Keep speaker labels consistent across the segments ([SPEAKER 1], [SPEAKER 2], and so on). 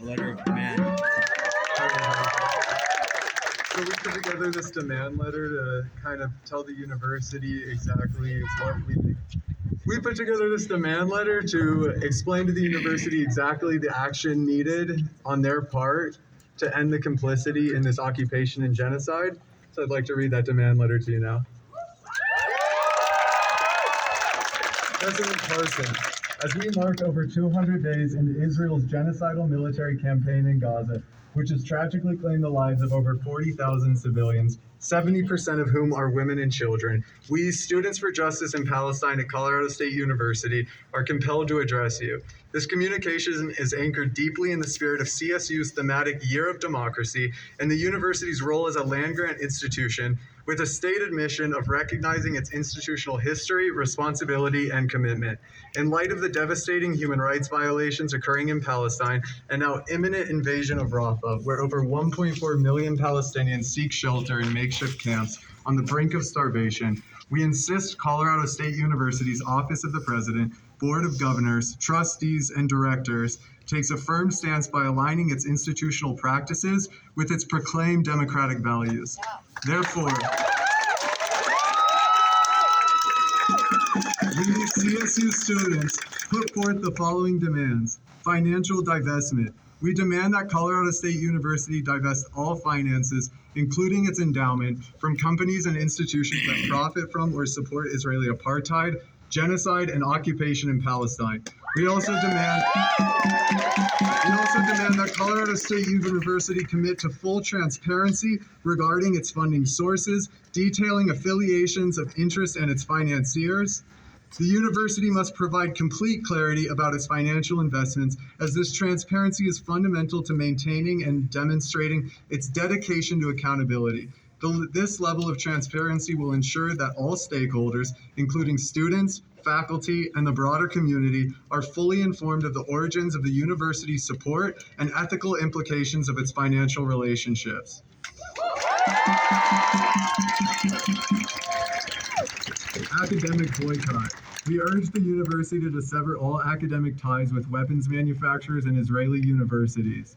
[SPEAKER 1] A letter of command.
[SPEAKER 2] So we put together this demand letter to kind of tell the university exactly what we think. We put together this demand letter to explain to the university exactly the action needed on their part to end the complicity in this occupation and genocide. So I'd like to read that demand letter to you now. President Carson, as we mark over 200 days into Israel's genocidal military campaign in Gaza, which has tragically claimed the lives of over 40,000 civilians, 70% of whom are women and children, we, Students for Justice in Palestine at Colorado State University, are compelled to address you. This communication is anchored deeply in the spirit of CSU's thematic Year of Democracy and the university's role as a land-grant institution with a stated mission of recognizing its institutional history, responsibility, and commitment. In light of the devastating human rights violations occurring in Palestine and now imminent invasion of Rafah, where over 1.4 million Palestinians seek shelter in makeshift camps on the brink of starvation, we insist Colorado State University's Office of the President, Board of Governors, trustees, and directors takes a firm stance by aligning its institutional practices with its proclaimed democratic values. Therefore, we CSU students put forth the following demands. Financial divestment. We demand that Colorado State University divest all finances, including its endowment, from companies and institutions that profit from or support Israeli apartheid, genocide, and occupation in Palestine. We also demand that Colorado State University commit to full transparency regarding its funding sources, detailing affiliations of interest and its financiers. The university must provide complete clarity about its financial investments, as this transparency is fundamental to maintaining and demonstrating its dedication to accountability. This level of transparency will ensure that all stakeholders, including students, faculty, and the broader community, are fully informed of the origins of the university's support and ethical implications of its financial relationships. Academic boycott. We urge the university to sever all academic ties with weapons manufacturers and Israeli universities.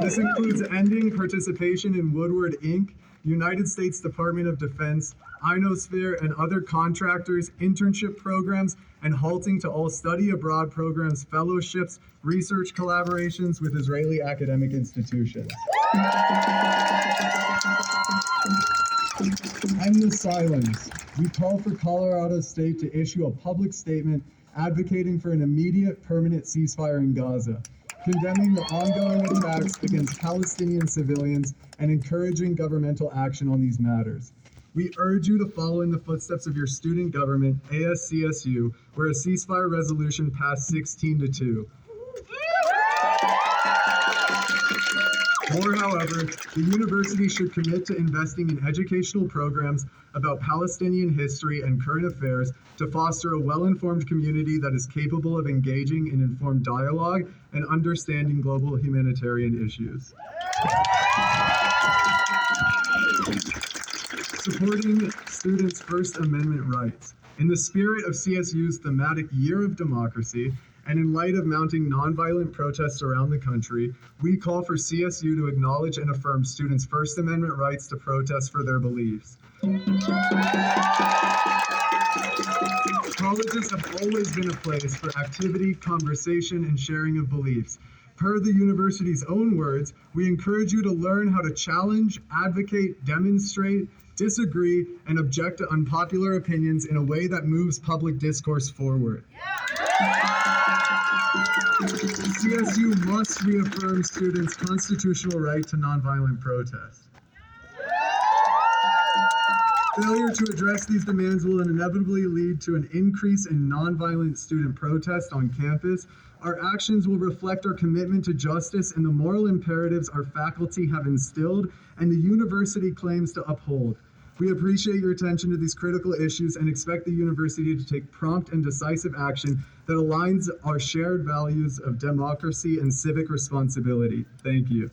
[SPEAKER 2] This includes ending participation in Woodward, Inc., United States Department of Defense, Ionosphere, and other contractors, internship programs, and halting to all study abroad programs, fellowships, research collaborations with Israeli academic institutions. End the silence. We call for Colorado State to issue a public statement advocating for an immediate permanent ceasefire in Gaza, condemning the ongoing attacks against Palestinian civilians and encouraging governmental action on these matters. We urge you to follow in the footsteps of your student government, ASCSU, where a ceasefire resolution passed 16-2. More, however, the university should commit to investing in educational programs about Palestinian history and current affairs to foster a well-informed community that is capable of engaging in informed dialogue and understanding global humanitarian issues. Supporting students' First Amendment rights. In the spirit of CSU's thematic Year of Democracy, and in light of mounting nonviolent protests around the country, we call for CSU to acknowledge and affirm students' First Amendment rights to protest for their beliefs. Colleges have always been a place for activity, conversation, and sharing of beliefs. Per the university's own words, we encourage you to learn how to challenge, advocate, demonstrate, disagree, and object to unpopular opinions in a way that moves public discourse forward. CSU must reaffirm students' constitutional right to nonviolent protest. Failure to address these demands will inevitably lead to an increase in nonviolent student protest on campus. Our actions will reflect our commitment to justice and the moral imperatives our faculty have instilled and the university claims to uphold. We appreciate your attention to these critical issues and expect the university to take prompt and decisive action that aligns our shared values of democracy and civic responsibility. Thank you.